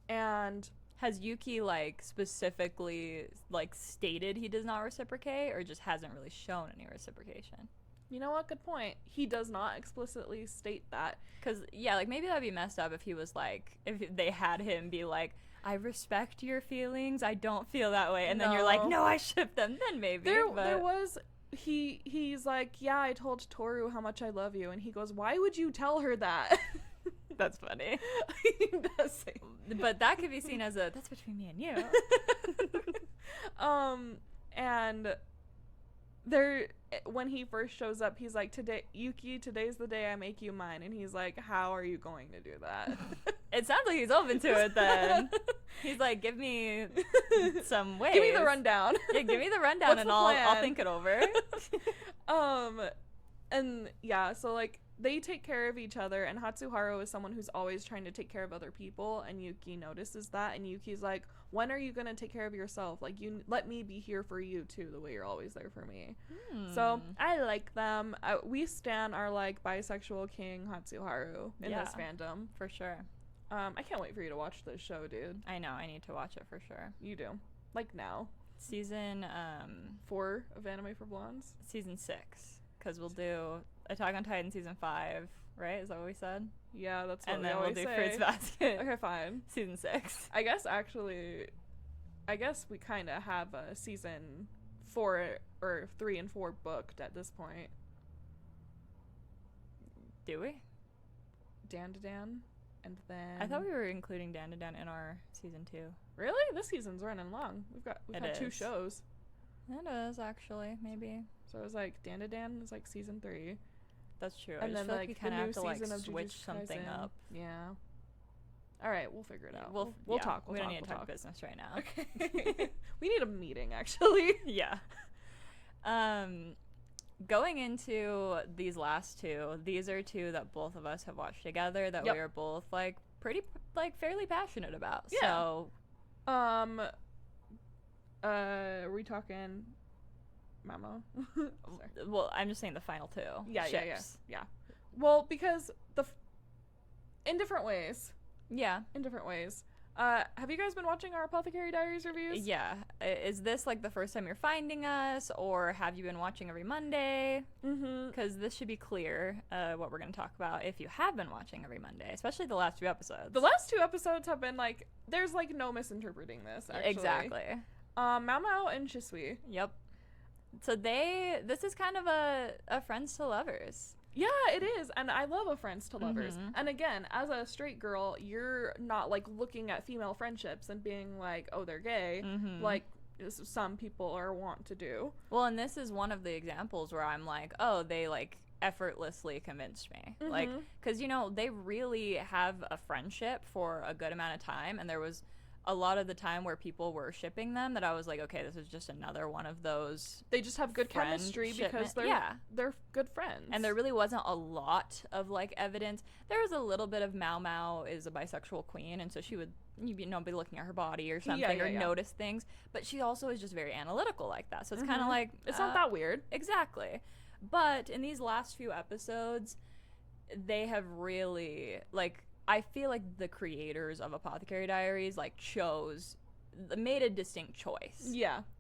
Speaker 2: And
Speaker 3: has Yuki like specifically like stated he does not reciprocate, or just hasn't really shown any reciprocation?
Speaker 2: You know what? Good point. He does not explicitly state that.
Speaker 3: Because, yeah, like maybe that'd be messed up if he was like, if they had him be like, I respect your feelings, I don't feel that way, and then you're like, no, I ship them, then maybe.
Speaker 2: There was, he's like, yeah, I told Toru how much I love you, and he goes, why would you tell her that?
Speaker 3: That's funny.
Speaker 2: He does say.
Speaker 3: But that could be seen as that's between me and you.
Speaker 2: And there, when he first shows up, he's like, Yuki, today's the day I make you mine. And he's like, how are you going to do that?
Speaker 3: It sounds like he's open to it then. He's like, give me some ways.
Speaker 2: Give me the rundown.
Speaker 3: Yeah, give me the rundown and I'll think it over.
Speaker 2: And yeah, so like they take care of each other, and Hatsuharu is someone who's always trying to take care of other people, and Yuki notices that, and Yuki's like, when are you gonna take care of yourself? Like, you let me be here for you too, the way you're always there for me. So I like them. We stan our like bisexual king Hatsuharu in this fandom
Speaker 3: for sure.
Speaker 2: I can't wait for you to watch this show, dude.
Speaker 3: I know, I need to watch it for sure.
Speaker 2: You do. Like now.
Speaker 3: Season
Speaker 2: 4 of Anime for Blondes?
Speaker 3: Season 6. Because we'll do Attack on Titan Season 5, right? Is that what we said?
Speaker 2: Yeah, that's what
Speaker 3: and
Speaker 2: we always say.
Speaker 3: And then we'll do Fruits Basket.
Speaker 2: Okay, fine.
Speaker 3: Season 6.
Speaker 2: I guess we kind of have a Season 3 and 4 booked at this point.
Speaker 3: Do we?
Speaker 2: DanDaDan, and then
Speaker 3: I thought we were including DanDaDan in our season 2.
Speaker 2: Really? This season's running long. We've had 2 shows.
Speaker 3: It is actually, maybe.
Speaker 2: So it was like DanDaDan is like season 3.
Speaker 3: That's true.
Speaker 2: And
Speaker 3: I just
Speaker 2: then
Speaker 3: feel
Speaker 2: like
Speaker 3: like we
Speaker 2: the
Speaker 3: kind of
Speaker 2: new
Speaker 3: have to like
Speaker 2: season of
Speaker 3: switch
Speaker 2: Jujutsu
Speaker 3: something
Speaker 2: Kaisen.
Speaker 3: up.
Speaker 2: Yeah. All right, we'll figure it out.
Speaker 3: We'll
Speaker 2: We'll talk.
Speaker 3: We don't need to talk business right now.
Speaker 2: Okay. We need a meeting actually.
Speaker 3: Yeah. Going into these last 2, these are 2 that both of us have watched together that we are both like pretty like fairly passionate about.
Speaker 2: Yeah.
Speaker 3: So
Speaker 2: are we talking Maomao?
Speaker 3: well, I'm just saying the final 2 ships.
Speaker 2: Yeah. Well, because in different ways.
Speaker 3: Yeah.
Speaker 2: In different ways. Have you guys been watching our Apothecary Diaries reviews?
Speaker 3: Yeah. Is this like the first time you're finding us, or have you been watching every Monday? Because this should be clear what we're going to talk about if you have been watching every Monday, especially the last 2 episodes.
Speaker 2: The last 2 episodes have been like, there's like no misinterpreting this, actually.
Speaker 3: Exactly.
Speaker 2: Maomao and Shisui.
Speaker 3: Yep. So this is kind of a friends to lovers.
Speaker 2: Yeah, it is. And I love a friends to lovers. And again, as a straight girl, you're not like looking at female friendships and being like, oh, they're gay. Like some people are wont to do.
Speaker 3: Well, and this is one of the examples where I'm like, oh, they like effortlessly convinced me. Like, because, you know, they really have a friendship for a good amount of time. And there was a lot of the time where people were shipping them that I was like, okay, this is just another one of those.
Speaker 2: They just have good chemistry because they're good friends.
Speaker 3: And there really wasn't a lot of like evidence. There was a little bit of Maomao is a bisexual queen, and so she would be looking at her body or something or notice things. But she also is just very analytical like that. So it's kind of like
Speaker 2: it's not that weird.
Speaker 3: Exactly. But in these last few episodes, they have really like. I feel like the creators of Apothecary Diaries like made a distinct choice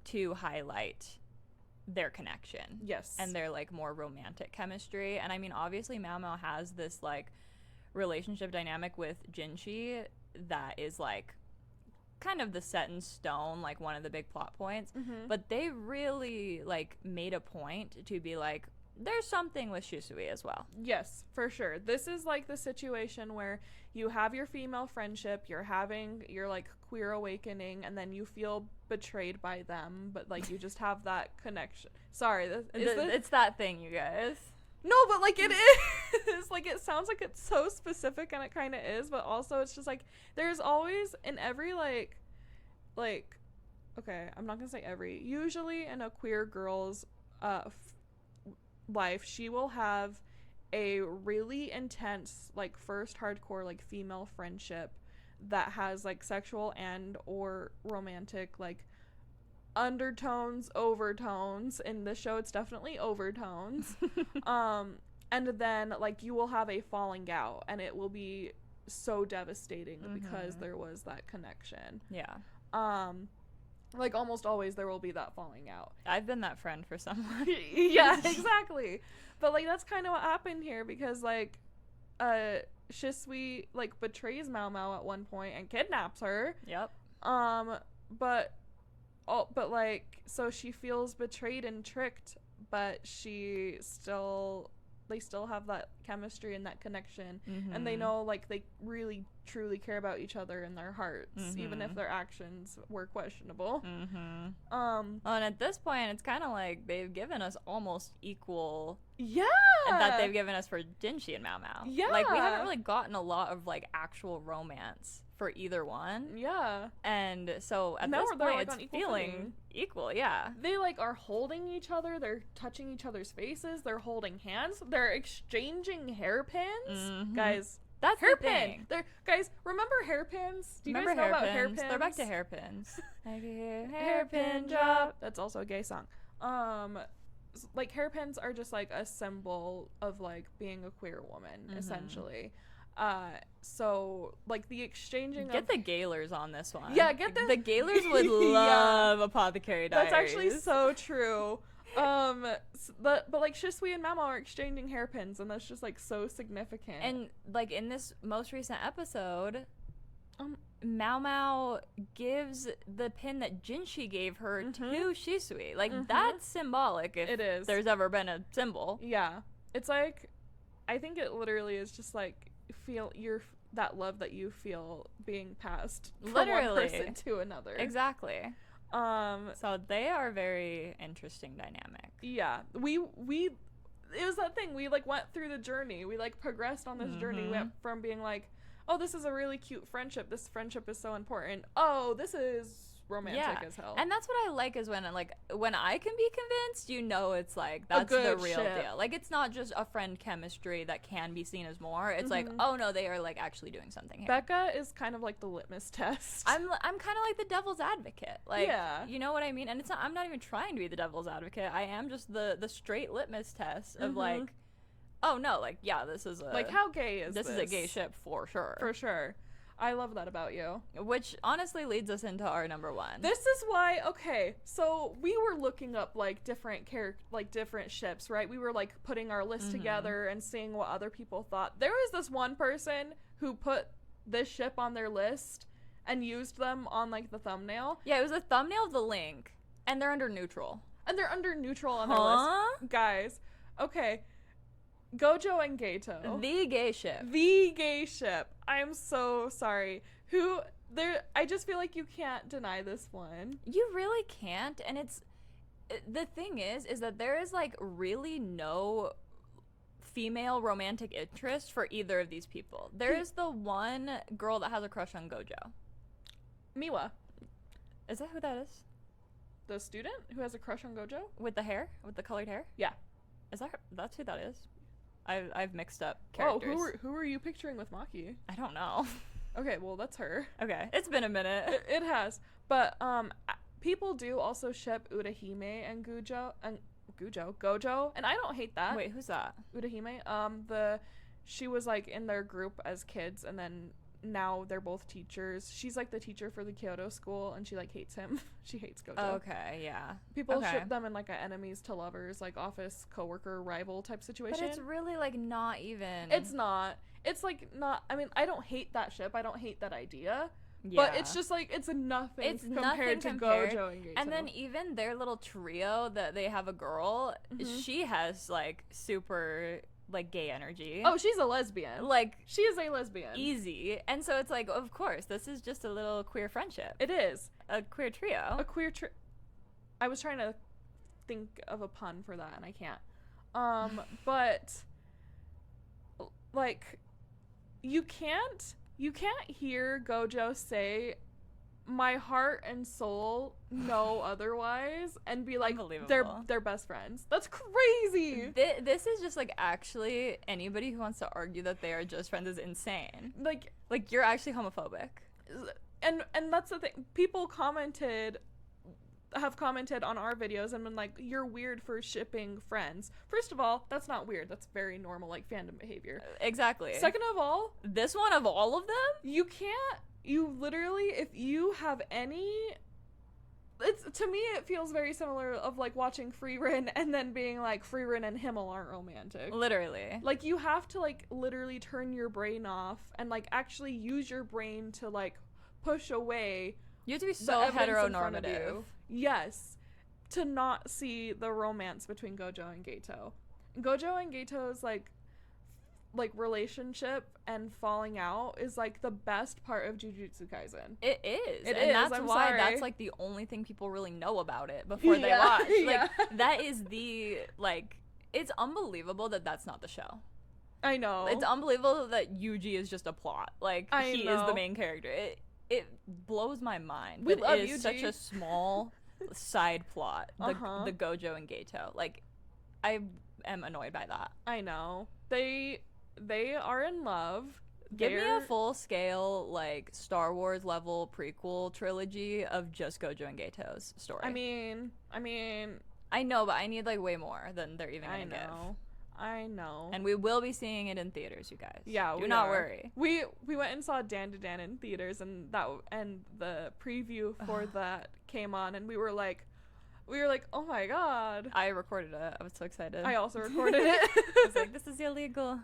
Speaker 3: to highlight their connection.
Speaker 2: Yes.
Speaker 3: And their like more romantic chemistry. And I mean, obviously Maomao has this like relationship dynamic with Jinshi that is like kind of the set in stone, like one of the big plot points. But they really like made a point to be like, there's something with Shisui as well.
Speaker 2: Yes, for sure. This is like the situation where you have your female friendship, you're having your like queer awakening, and then you feel betrayed by them, but like you just have that connection. Sorry,
Speaker 3: it's that thing, you guys.
Speaker 2: No, but like it is. Like it sounds like it's so specific, and it kind of is, but also it's just like there's always in every like okay, I'm not gonna say every. Usually in a queer girl's life, she will have a really intense like first hardcore like female friendship that has like sexual and or romantic like undertones, overtones. In this show it's definitely overtones. And then like you will have a falling out, and it will be so devastating because there was that connection. Like almost always there will be that falling out.
Speaker 3: I've been that friend for someone.
Speaker 2: Yeah, exactly. But like that's kind of what happened here, because like Shisui like betrays Maomao at one point and kidnaps her.
Speaker 3: Yep.
Speaker 2: But like so she feels betrayed and tricked, but they still have that chemistry and that connection, and they know like they really truly care about each other in their hearts, even if their actions were questionable.
Speaker 3: And at this point it's kind of like they've given us almost equal
Speaker 2: and
Speaker 3: that they've given us for Jinshi and Maomao. Like we haven't really gotten a lot of like actual romance for either one. And so at this point like, it's feeling equal. They like are holding each other, they're touching each other's faces, they're holding hands, they're exchanging hairpins. Guys, that's hairpin. Guys, remember hairpins? Do you guys know about hairpins? They're back to hairpins.
Speaker 2: Hairpin drop. That's also a gay song. Like hairpins are just like a symbol of like being a queer woman, essentially. So like the exchanging
Speaker 3: get the Gaylors on this one.
Speaker 2: Get
Speaker 3: the Gaylors would love Apothecary Diaries.
Speaker 2: That's actually so true. But like Shisui and Maomao are exchanging hairpins, and that's just like so significant.
Speaker 3: And like in this most recent episode, Maomao gives the pin that Jinshi gave her to Shisui. Like, that's symbolic if
Speaker 2: it is.
Speaker 3: There's ever been a symbol.
Speaker 2: Yeah. It's like, I think it literally is just like, feel that love that you feel being passed from one person to another.
Speaker 3: Exactly. So they are very interesting dynamic.
Speaker 2: Yeah. It was that thing. We, like, went through the journey. We, like, progressed on this journey. We went from being like, oh, this is a really cute friendship. This friendship is so important. Oh, this is romantic as hell.
Speaker 3: And that's what I like is when I can be convinced, you know, it's like that's the real deal. Like, it's not just a friend chemistry that can be seen as more. It's like, oh no, they are like actually doing something here.
Speaker 2: Becca is kind of like the litmus test.
Speaker 3: I'm kind of like the devil's advocate. Like, you know what I mean? And I'm not even trying to be the devil's advocate. I am just the straight litmus test of like, oh no, like, yeah, this is
Speaker 2: like, how gay is this?
Speaker 3: This is a gay ship for sure.
Speaker 2: For sure. I love that about you.
Speaker 3: Which honestly leads us into our number one.
Speaker 2: This is why, okay, so we were looking up, like, different ships, right? We were, like, putting our list together and seeing what other people thought. There was this one person who put this ship on their list and used them on, like, the thumbnail.
Speaker 3: Yeah, it was a thumbnail of the link, and they're under neutral.
Speaker 2: And they're under neutral on their list. Guys, okay. Gojo and Geto.
Speaker 3: The gay ship.
Speaker 2: The gay ship. I'm so sorry. I just feel like you can't deny this one.
Speaker 3: You really can't. And the thing is that there is, like, really no female romantic interest for either of these people. There is the one girl that has a crush on Gojo.
Speaker 2: Miwa.
Speaker 3: Is that who that is?
Speaker 2: The student who has a crush on Gojo?
Speaker 3: With the hair? With the colored hair?
Speaker 2: Yeah.
Speaker 3: Is that her? That's who that is? I've mixed up characters.
Speaker 2: Oh, who are you picturing with Maki?
Speaker 3: I don't know.
Speaker 2: Okay, well, that's her.
Speaker 3: Okay, it's been a minute.
Speaker 2: It has. But people do also ship Urahime and Gojo, and I don't hate that.
Speaker 3: Wait, who's that?
Speaker 2: Urahime. She was, like, in their group as kids, and then now they're both teachers. She's, like, the teacher for the Kyoto school, and she, like, hates him. She hates Gojo.
Speaker 3: Okay, yeah.
Speaker 2: People ship them in, like, a enemies to lovers, like, office coworker rival type situation.
Speaker 3: But it's really, like, not even.
Speaker 2: It's not. It's, like, not. I mean, I don't hate that ship. I don't hate that idea. Yeah. But it's just, like, it's nothing compared to Gojo and Geto.
Speaker 3: And then even their little trio that they have a girl, she has, like, super, like, gay energy.
Speaker 2: Oh, she's a lesbian.
Speaker 3: Like,
Speaker 2: she is a lesbian.
Speaker 3: Easy. And so it's like, of course, this is just a little queer friendship.
Speaker 2: It is.
Speaker 3: A queer trio.
Speaker 2: I was trying to think of a pun for that, and I can't. But, like, you can't hear Gojo say, my heart and soul know otherwise, and be like, they're best friends. That's crazy.
Speaker 3: This is just, like, actually anybody who wants to argue that they are just friends is insane. Like you're actually homophobic.
Speaker 2: And that's the thing. People have commented on our videos and been like, you're weird for shipping friends. First of all, that's not weird. That's very normal, like, fandom behavior.
Speaker 3: Exactly.
Speaker 2: Second of all,
Speaker 3: this one of all of them,
Speaker 2: you literally, if you have any, to me it feels very similar of, like, watching Frieren and then being like, Frieren and Himmel aren't romantic.
Speaker 3: Literally.
Speaker 2: Like, you have to, like, literally turn your brain off and, like, actually use your brain to, like, push away.
Speaker 3: You have to be so heteronormative.
Speaker 2: Yes. To not see the romance between Gojo and Geto. Gojo and Geto's, like relationship and falling out is, like, the best part of Jujutsu Kaisen.
Speaker 3: It is. That's why that's, like, the only thing people really know about it before they watch. Like, that is the, like, it's unbelievable that that's not the show.
Speaker 2: I know.
Speaker 3: It's unbelievable that Yuji is just a plot. Like, he is the main character. It blows my mind.
Speaker 2: We love
Speaker 3: it is
Speaker 2: Yuji.
Speaker 3: Such a small side plot, the Gojo and Geto. Like, I am annoyed by that.
Speaker 2: I know. They are in love.
Speaker 3: Give me a full scale, like, Star Wars level prequel trilogy of just Gojo and Geto's story.
Speaker 2: I mean
Speaker 3: I know, but I need, like, way more than they're even gonna give.
Speaker 2: I know.
Speaker 3: And we will be seeing it in theaters, you guys.
Speaker 2: Yeah,
Speaker 3: Do not worry.
Speaker 2: We went and saw DanDaDan in theaters, and the preview for that came on, and we were like, oh my god.
Speaker 3: I recorded it. I was so excited.
Speaker 2: I also recorded it.
Speaker 3: I was like, this is illegal.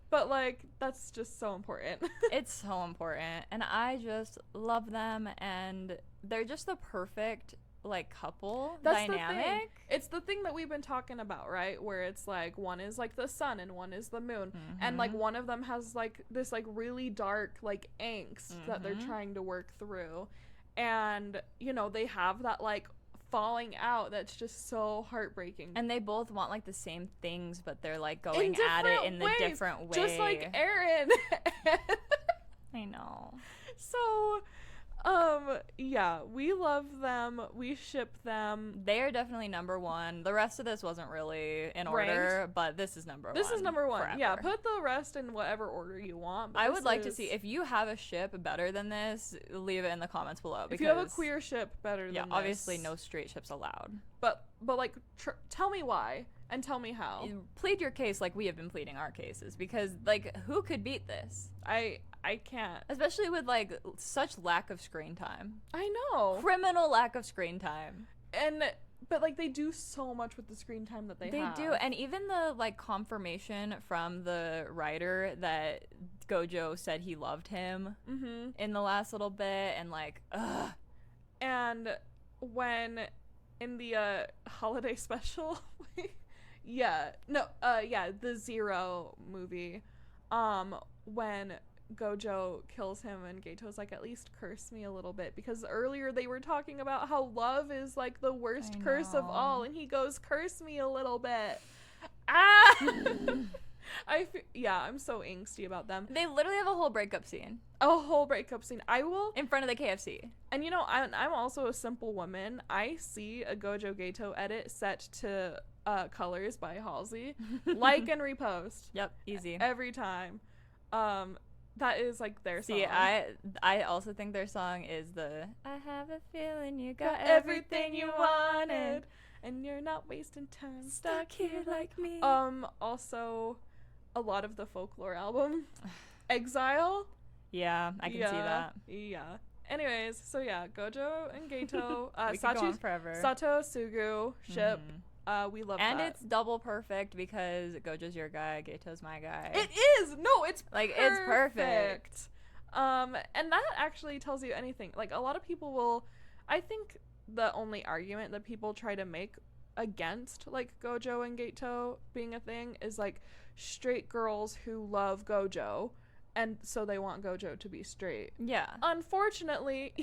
Speaker 2: But, like, that's just so important.
Speaker 3: It's so important. And I just love them. And they're just the perfect, like, couple dynamic.
Speaker 2: The thing. It's the thing that we've been talking about, right? Where it's, like, one is, like, the sun and one is the moon. And, like, one of them has, like, this, like, really dark, like, angst that they're trying to work through. And, you know, they have that, like, falling out that's just so heartbreaking.
Speaker 3: And they both want, like, the same things, but they're, like, going at it in the different way.
Speaker 2: Just like Eren.
Speaker 3: I know.
Speaker 2: So, yeah, we love them. We ship them.
Speaker 3: They are definitely number one. The rest of this wasn't really in order, but this is number one.
Speaker 2: This is number one.
Speaker 3: Forever.
Speaker 2: Yeah, put the rest in whatever order you want.
Speaker 3: I would like to see, if you have a ship better than this, leave it in the comments below.
Speaker 2: If you have a queer ship better than this.
Speaker 3: Yeah, obviously no straight ships allowed.
Speaker 2: But like, tell me why and tell me how.
Speaker 3: Plead your case like we have been pleading our cases, because, like, who could beat this?
Speaker 2: I can't.
Speaker 3: Especially with, like, such lack of screen time.
Speaker 2: I know.
Speaker 3: Criminal lack of screen time.
Speaker 2: But, like, they do so much with the screen time that they have.
Speaker 3: They do. And even the, like, confirmation from the writer that Gojo said he loved him in the last little bit, and, like, ugh.
Speaker 2: And when in the holiday special, the Zero movie, when Gojo kills him and Geto's like, at least curse me a little bit, because earlier they were talking about how love is, like, the worst curse of all, and he goes, curse me a little bit. I'm so angsty about them.
Speaker 3: They literally have a whole breakup scene.
Speaker 2: I will,
Speaker 3: in front of the KFC.
Speaker 2: And, you know, I'm also a simple woman. I see a Gojo Geto edit set to Colors by Halsey, like and repost.
Speaker 3: Yep, easy.
Speaker 2: Every time. That is, like, their song.
Speaker 3: See, I also think their song is the I have a feeling you got everything you wanted,
Speaker 2: and you're not wasting time
Speaker 3: stuck here like me.
Speaker 2: Also, a lot of the folklore album, Exile.
Speaker 3: Yeah, I can see that.
Speaker 2: Yeah. Anyways, so yeah, Gojo and Geto,
Speaker 3: we could go on forever.
Speaker 2: Sato, Sugu, ship. We love that.
Speaker 3: And it's double perfect because Gojo's your guy, Geto's my guy.
Speaker 2: It is! No, it's
Speaker 3: like
Speaker 2: perfect.
Speaker 3: It's perfect.
Speaker 2: And that actually tells you anything. Like, a lot of people will, I think the only argument that people try to make against, like, Gojo and Geto being a thing is, like, straight girls who love Gojo, and so they want Gojo to be straight.
Speaker 3: Yeah.
Speaker 2: Unfortunately,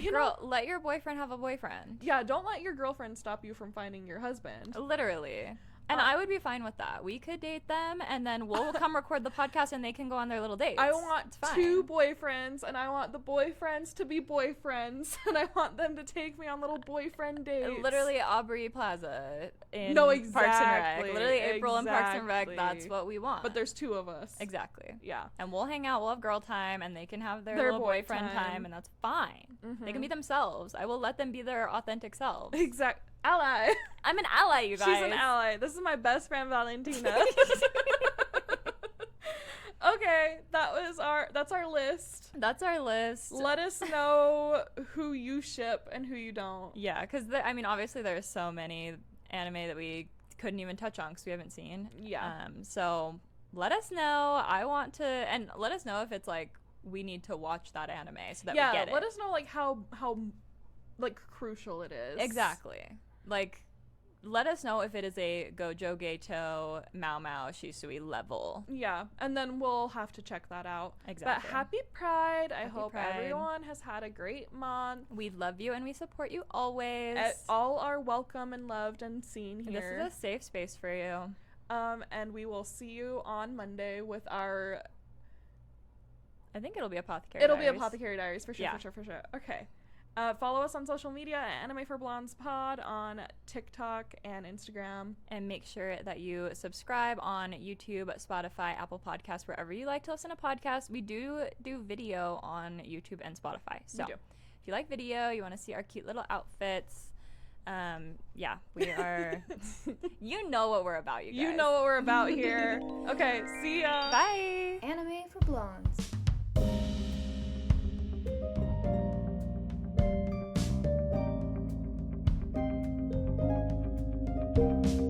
Speaker 3: let your boyfriend have a boyfriend.
Speaker 2: Yeah, don't let your girlfriend stop you from finding your husband.
Speaker 3: Literally. And I would be fine with that. We could date them, and then we'll come record the podcast, and they can go on their little dates.
Speaker 2: I want 2 boyfriends, and I want the boyfriends to be boyfriends, and I want them to take me on little boyfriend dates.
Speaker 3: Literally Aubrey Plaza in
Speaker 2: exactly,
Speaker 3: Parks and Rec. Literally April in Parks and Rec. That's what we want.
Speaker 2: But there's 2 of us.
Speaker 3: Exactly.
Speaker 2: Yeah.
Speaker 3: And we'll hang out. We'll have girl time, and they can have their little boyfriend time, and that's fine. They can be themselves. I will let them be their authentic selves.
Speaker 2: Exactly. Ally.
Speaker 3: I'm an ally, you guys.
Speaker 2: She's an ally. This is my best friend, Valentina. Okay, that's our list.
Speaker 3: That's our list.
Speaker 2: Let us know who you ship and who you don't.
Speaker 3: Yeah, because obviously there's so many anime that we couldn't even touch on because we haven't seen.
Speaker 2: Yeah.
Speaker 3: So let us know. I want to, and let us know if it's like we need to watch that anime so that we get it.
Speaker 2: Let us know like how like crucial it is.
Speaker 3: Exactly. Like, let us know if it is a Gojo, Geto, Maomao, Shisui level.
Speaker 2: Yeah, and then we'll have to check that out.
Speaker 3: Exactly.
Speaker 2: But happy Pride. I hope everyone has had a great month.
Speaker 3: We love you and we support you always.
Speaker 2: All are welcome and loved and seen here.
Speaker 3: This is a safe space for you.
Speaker 2: And we will see you on Monday with our...
Speaker 3: I think it'll be Apothecary
Speaker 2: Diaries.
Speaker 3: It'll
Speaker 2: be Apothecary Diaries, for sure,
Speaker 3: yeah.
Speaker 2: for sure. Okay. Follow us on social media at Anime for Blondes Pod on TikTok and Instagram.
Speaker 3: And make sure that you subscribe on YouTube, Spotify, Apple Podcasts, wherever you like to listen to podcasts. We do video on YouTube and Spotify. So if you like video, you want to see our cute little outfits, yeah, we are... You know what we're about, you guys.
Speaker 2: You know what we're about here. Okay, see ya.
Speaker 3: Bye.
Speaker 1: Anime for Blondes. Thank you.